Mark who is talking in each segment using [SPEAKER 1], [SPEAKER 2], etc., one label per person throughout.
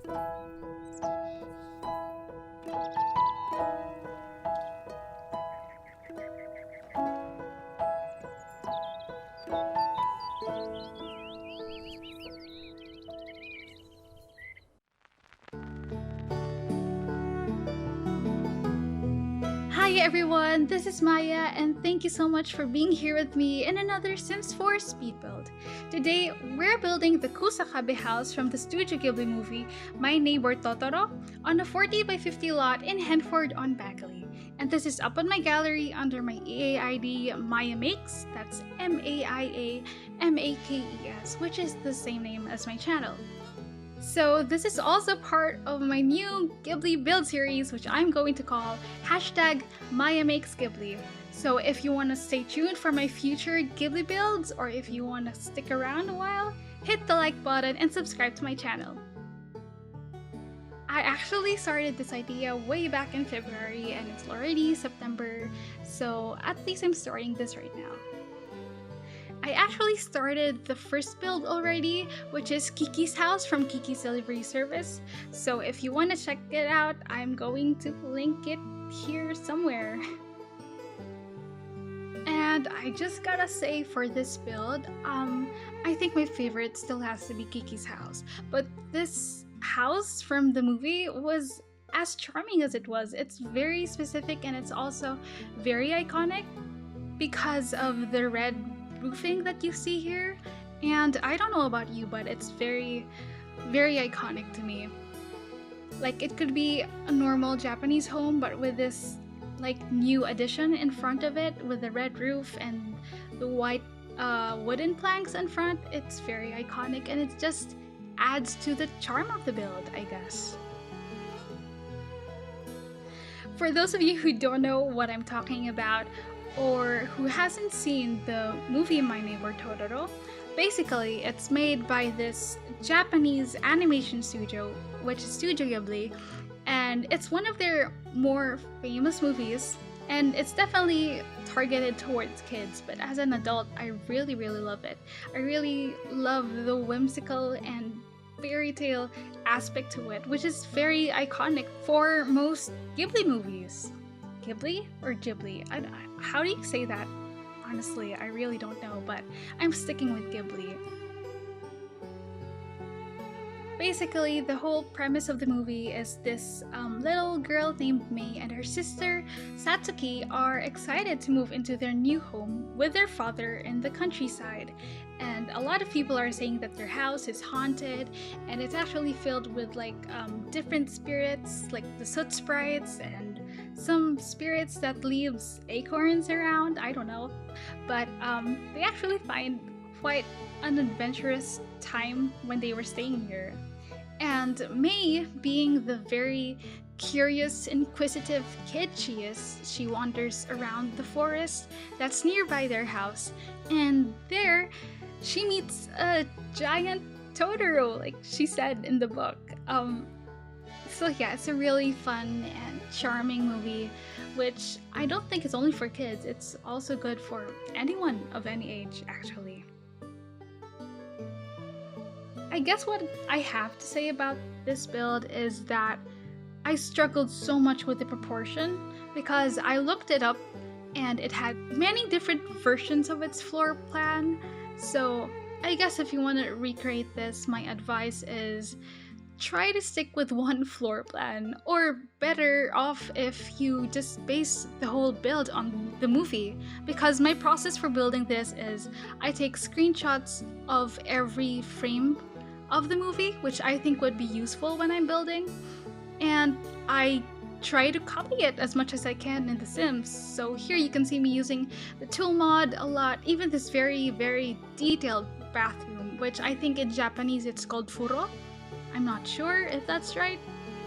[SPEAKER 1] Hi everyone, this is Maya and thank you so much for being here with me in another Sims 4 speed build. Today, we're building the Kusakabe house from the Studio Ghibli movie My Neighbor Totoro on a 40 by 50 lot in Henford-on-Bagley. And this is up on my gallery under my EA ID MAIAmakes, that's MAIAmakes, which is the same name as my channel. So this is also part of my new Ghibli build series, which I'm going to call #MAIAmakesGhibli. So if you want to stay tuned for my future Ghibli builds, or if you want to stick around a while, hit the like button and subscribe to my channel. I actually started this idea way back in February and it's already September, so at least I'm starting this right now. I actually started the first build already, which is Kiki's house from Kiki's delivery service. So if you want to check it out, I'm going to link it here somewhere. And I just gotta say, for this build, I think my favorite still has to be Kiki's house. But this house from the movie was as charming as it was. It's very specific and it's also very iconic because of the red roofing that you see here, and I don't know about you, but it's very, very iconic to me. Like, it could be a normal Japanese home, but with this like new addition in front of it with the red roof and the white wooden planks in front. It's very iconic and it just adds to the charm of the build, I guess. For those of you who don't know what I'm talking about, or who hasn't seen the movie My Neighbor Totoro, basically it's made by this Japanese animation studio, which is Studio Ghibli, and it's one of their more famous movies, and it's definitely targeted towards kids, but as an adult, I really love it. I really love the whimsical and fairy tale aspect to it, which is very iconic for most Ghibli movies. Ghibli or Ghibli? How do you say that? Honestly, I really don't know, but I'm sticking with Ghibli. Basically, the whole premise of the movie is this little girl named Mei and her sister Satsuki are excited to move into their new home with their father in the countryside. And a lot of people are saying that their house is haunted, and it's actually filled with like different spirits, like the soot sprites and some spirits that leaves acorns around. I don't know, but they actually find quite an adventurous time when they were staying here. And Mei, being the very curious, inquisitive kid she is, she wanders around the forest that's nearby their house, and there she meets a giant Totoro, like she said in the book. So yeah, it's a really fun and charming movie, which I don't think is only for kids, it's also good for anyone of any age, actually. I guess what I have to say about this build is that I struggled so much with the proportion because I looked it up and it had many different versions of its floor plan. So I guess if you want to recreate this, my advice is try to stick with one floor plan, or better off if you just base the whole build on the movie, because my process for building this is I take screenshots of every frame of the movie, which I think would be useful when I'm building, and I try to copy it as much as I can in The Sims. So here you can see me using the tool mod a lot, even this very detailed bathroom, which I think in Japanese it's called furo. I'm not sure if that's right.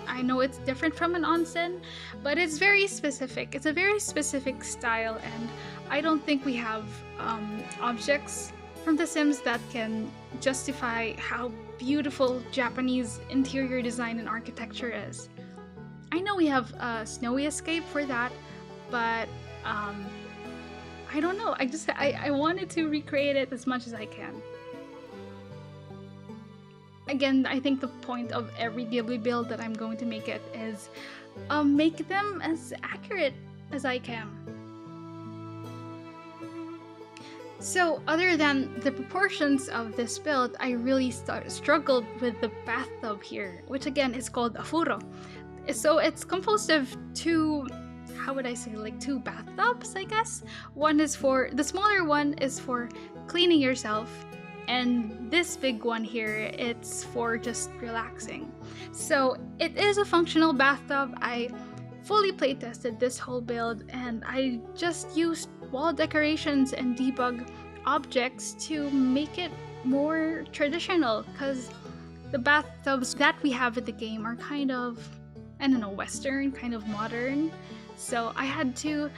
[SPEAKER 1] I know it's different from an onsen, but it's very specific. It's a very specific style, and I don't think we have objects from The Sims that can justify how beautiful Japanese interior design and architecture is. I know we have a snowy escape for that, but I don't know. I wanted to recreate it as much as I can. again, I think the point of every Ghibli build that I'm going to make it is make them as accurate as I can. So other than the proportions of this build, I really struggled with the bathtub here, which again is called a furo. So it's composed of two, how would I say, like two bathtubs, I guess. One is for, the smaller one is for cleaning yourself, and this big one here, it's for just relaxing. So it is a functional bathtub. I fully playtested this whole build, and I just used wall decorations and debug objects to make it more traditional, because the bathtubs that we have in the game are kind of, I don't know, Western, kind of modern. So I had to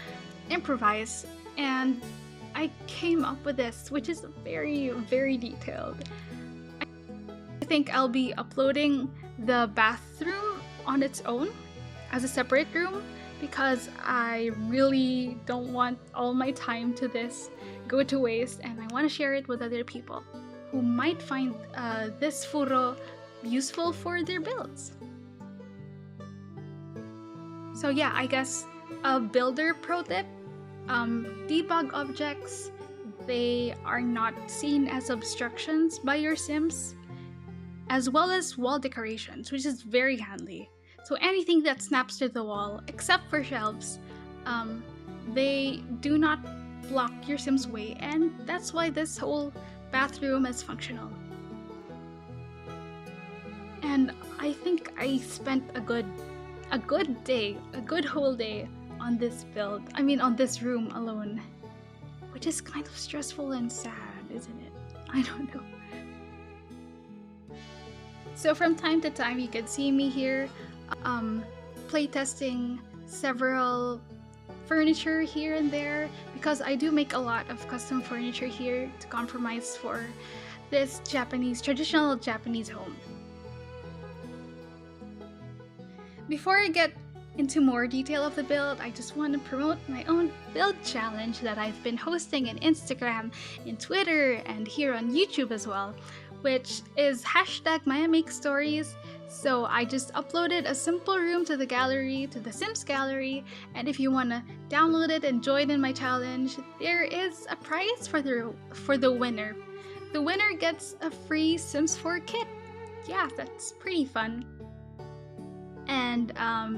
[SPEAKER 1] improvise, and I came up with this, which is very, very detailed. I think I'll be uploading the bathroom on its own as a separate room, because I really don't want all my time to this go to waste, and I want to share it with other people who might find this furo useful for their builds. So yeah, I guess a builder pro tip, debug objects, they are not seen as obstructions by your Sims, as well as wall decorations, which is very handy. So anything that snaps to the wall, except for shelves, they do not block your Sim's way, and that's why this whole bathroom is functional. And I think I spent a good whole day on this build. I mean, on this room alone, which is kind of stressful and sad, isn't it? I don't know. So from time to time, you can see me here playtesting several furniture here and there, because I do make a lot of custom furniture here to compromise for this traditional Japanese home. Before I get into more detail of the build, I just want to promote my own build challenge that I've been hosting on Instagram, in Twitter, and here on YouTube as well, which is #MAIAmakes stories. So I just uploaded a simple room to the gallery, to the Sims gallery, and if you want to download it and join in my challenge, there is a prize for the winner. The winner gets a free Sims 4 kit. Yeah, that's pretty fun. And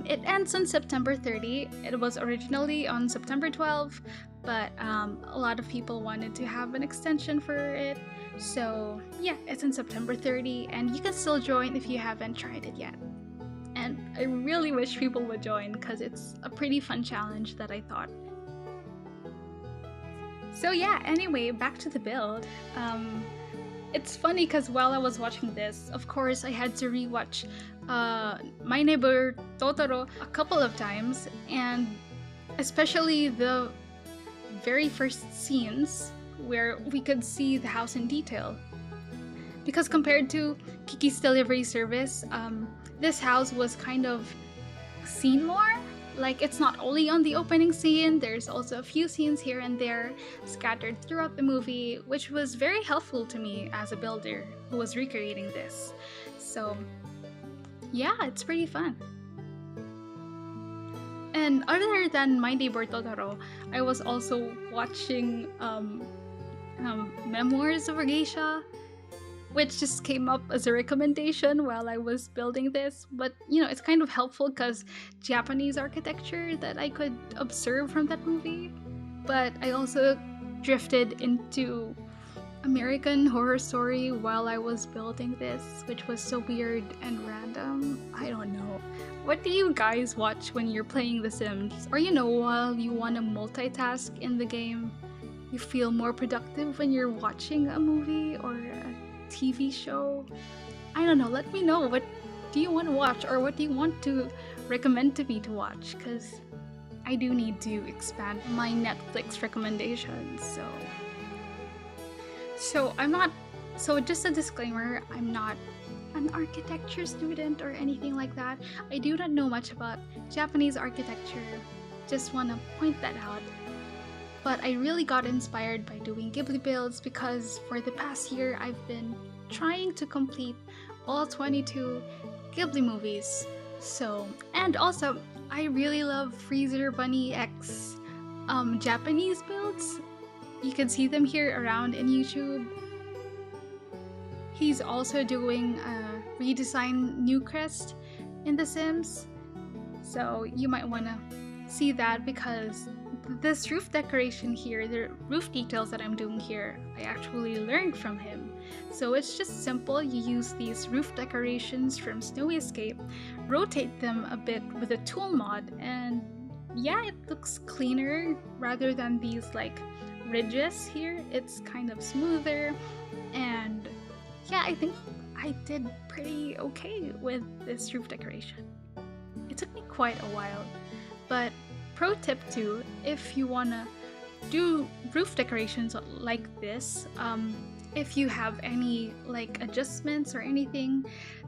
[SPEAKER 1] it ends on September 30. It was originally on September 12, but a lot of people wanted to have an extension for it. So yeah, it's on September 30, and you can still join if you haven't tried it yet. And I really wish people would join, because it's a pretty fun challenge that I thought. So yeah, anyway, back to the build. It's funny because while I was watching this, of course, I had to rewatch My Neighbor Totoro a couple of times, and especially the very first scenes where we could see the house in detail. Because compared to Kiki's Delivery Service, this house was kind of seen more. Like, it's not only on the opening scene, there's also a few scenes here and there scattered throughout the movie, which was very helpful to me as a builder who was recreating this. So yeah, it's pretty fun. And other than My Neighbor Totoro, I was also watching Memoirs of a Geisha, which just came up as a recommendation while I was building this. But you know, it's kind of helpful because Japanese architecture that I could observe from that movie. But I also drifted into American Horror Story while I was building this, which was so weird and random. I don't know. What do you guys watch when you're playing The Sims? Or you know, while you want to multitask in the game, you feel more productive when you're watching a movie or a TV show? I don't know, let me know, what do you want to watch, or what do you want to recommend to me to watch, because I do need to expand my Netflix recommendations. So just a disclaimer, I'm not an architecture student or anything like that. I do not know much about Japanese architecture, just want to point that out. But I really got inspired by doing Ghibli builds because for the past year I've been trying to complete all 22 Ghibli movies. So, and also, I really love Freezer Bunny X Japanese builds. You can see them here around in YouTube. He's also doing a redesign Newcrest in The Sims, so you might want to see that because this roof decoration here, the roof details that I'm doing here, I actually learned from him. So it's just simple. You use these roof decorations from Snowy Escape, rotate them a bit with a tool mod, and yeah, it looks cleaner rather than these like ridges here. It's kind of smoother, and yeah, I think I did pretty okay with this roof decoration. It took me quite a while, but pro tip too, if you wanna do roof decorations like this, if you have any like adjustments or anything,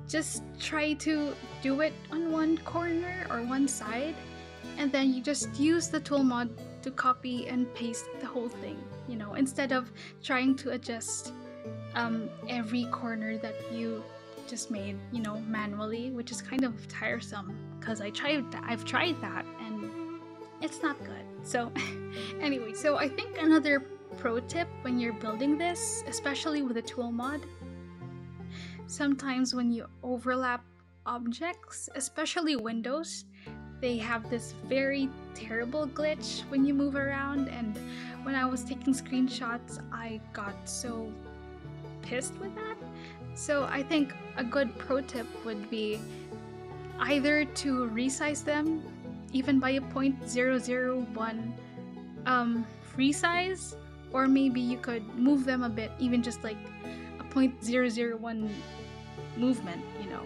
[SPEAKER 1] just try to do it on one corner or one side, and then you just use the tool mod to copy and paste the whole thing, you know, instead of trying to adjust every corner that you just made, you know, manually, which is kind of tiresome because I've tried that and it's not good. So anyway, so I think another pro tip when you're building this, especially with a tool mod, sometimes when you overlap objects, especially windows, they have this very terrible glitch when you move around, and when I was taking screenshots, I got so pissed with that. So I think a good pro tip would be either to resize them even by a 0.001 resize, or maybe you could move them a bit, even just like a 0.001 movement, you know.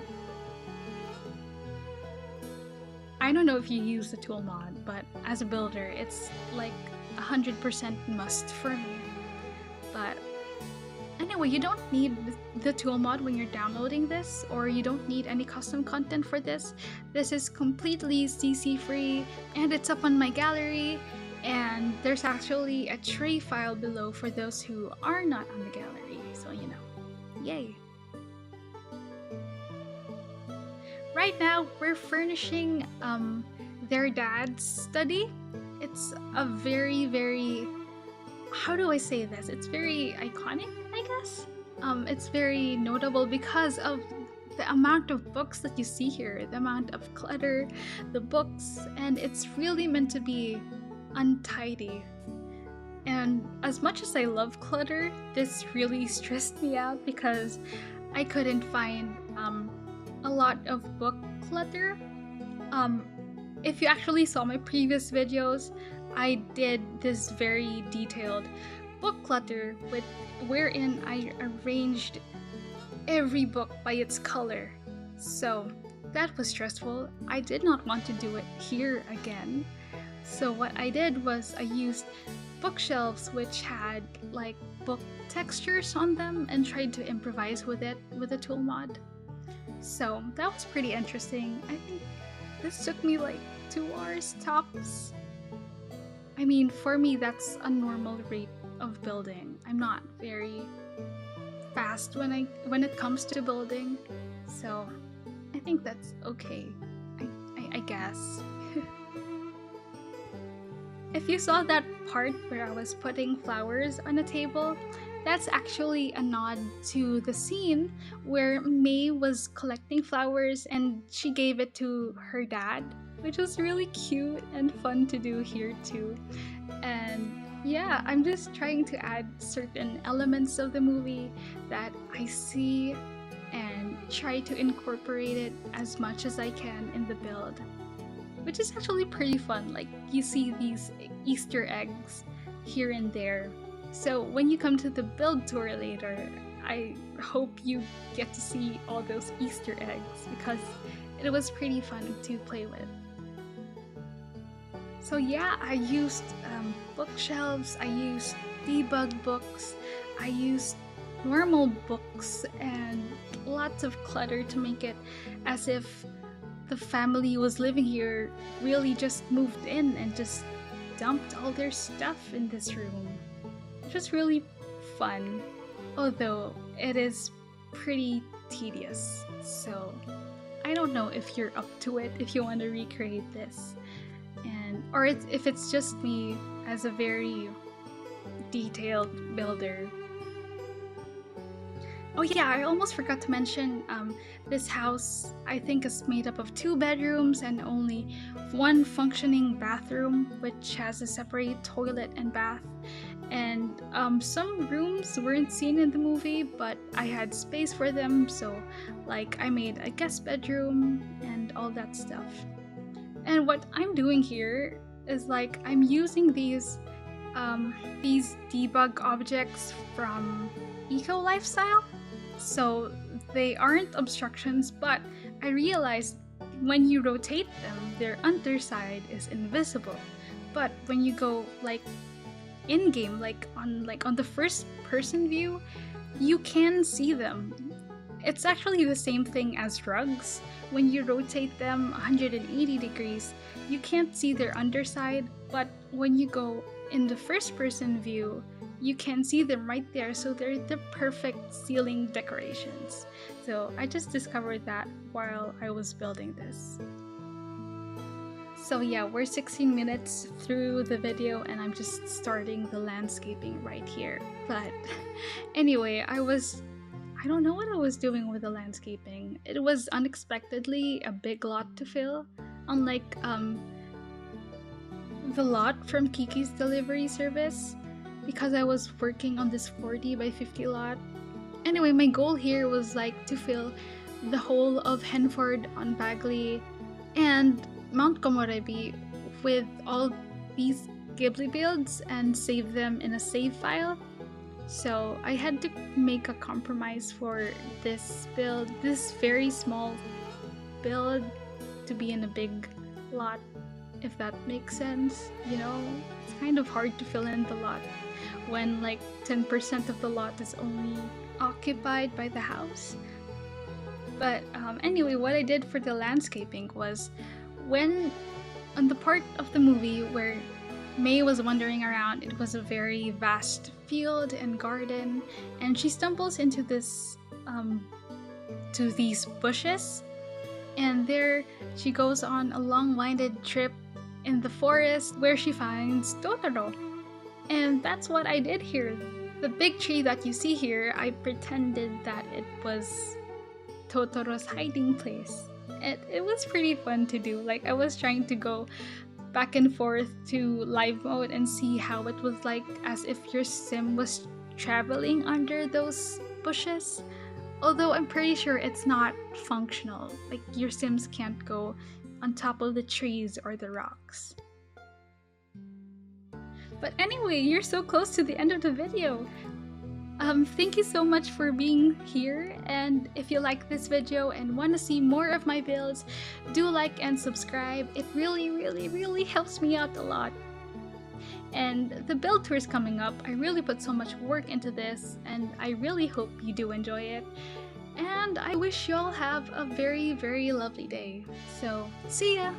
[SPEAKER 1] I don't know if you use the tool mod, but as a builder, it's like 100% must for me. But anyway, you don't need the tool mod when you're downloading this, or you don't need any custom content for this. This is completely CC free, and it's up on my gallery, and there's actually a tray file below for those who are not on the gallery, so you know, yay. Right now, we're furnishing their dad's study. It's a very, how do I say this? It's very iconic, I guess. It's very notable because of the amount of books that you see here, the amount of clutter, the books, and it's really meant to be untidy. And as much as I love clutter, this really stressed me out because I couldn't find a lot of book clutter. If you actually saw my previous videos, I did this very detailed book clutter wherein I arranged every book by its color. So that was stressful. I did not want to do it here again. So what I did was I used bookshelves which had like book textures on them and tried to improvise with it with a tool mod. So that was pretty interesting. I think this took me like 2 hours tops. I mean, for me, that's a normal rate of building. I'm not very fast when it comes to building, so I think that's okay. I guess. If you saw that part where I was putting flowers on a table, that's actually a nod to the scene where Mei was collecting flowers and she gave it to her dad, which was really cute and fun to do here too. And yeah, I'm just trying to add certain elements of the movie that I see and try to incorporate it as much as I can in the build, which is actually pretty fun. Like, you see these Easter eggs here and there. So when you come to the build tour later, I hope you get to see all those Easter eggs because it was pretty fun to play with. So yeah, I used bookshelves, I used debug books, I used normal books, and lots of clutter to make it as if the family was living here really just moved in and just dumped all their stuff in this room. It was really fun, although it is pretty tedious. So I don't know if you're up to it, if you want to recreate this, or if it's just me as a very detailed builder. Oh yeah, I almost forgot to mention, this house I think is made up of 2 bedrooms and only 1 functioning bathroom, which has a separate toilet and bath. And some rooms weren't seen in the movie, but I had space for them, so like I made a guest bedroom and all that stuff. And what I'm doing here is like I'm using these debug objects from Eco Lifestyle. So they aren't obstructions, but I realized when you rotate them, their underside is invisible. But when you go like in-game, like on the first person view, you can see them. It's actually the same thing as rugs. When you rotate them 180 degrees, you can't see their underside, but when you go in the first person view, you can see them right there, so they're the perfect ceiling decorations. So I just discovered that while I was building this. So yeah, we're 16 minutes through the video and I'm just starting the landscaping right here. But anyway, I don't know what I was doing with the landscaping. It was unexpectedly a big lot to fill, unlike the lot from Kiki's delivery service, because I was working on this 40 by 50 lot. Anyway, my goal here was like to fill the whole of Henford-on-Bagley and Mount Komorebi with all these Ghibli builds and save them in a save file. So I had to make a compromise for this build, this very small build, to be in a big lot, if that makes sense. You know, it's kind of hard to fill in the lot when like 10% of the lot is only occupied by the house. But anyway, what I did for the landscaping was, when on the part of the movie where Mei was wandering around, it was a very vast field and garden, and she stumbles into this to these bushes, and there she goes on a long-winded trip in the forest where she finds Totoro. And that's what I did here. The big tree that you see here, I pretended that it was Totoro's hiding place. It was pretty fun to do. Like, I was trying to go back and forth to live mode and see how it was like as if your sim was traveling under those bushes. Although I'm pretty sure it's not functional. Like, your sims can't go on top of the trees or the rocks. But anyway, you're so close to the end of the video. Thank you so much for being here, and if you like this video and want to see more of my builds, do like and subscribe. It really helps me out a lot. And the build tour is coming up. I really put so much work into this, and I really hope you do enjoy it. And I wish y'all have a very lovely day. So, see ya!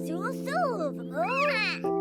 [SPEAKER 1] Su-su.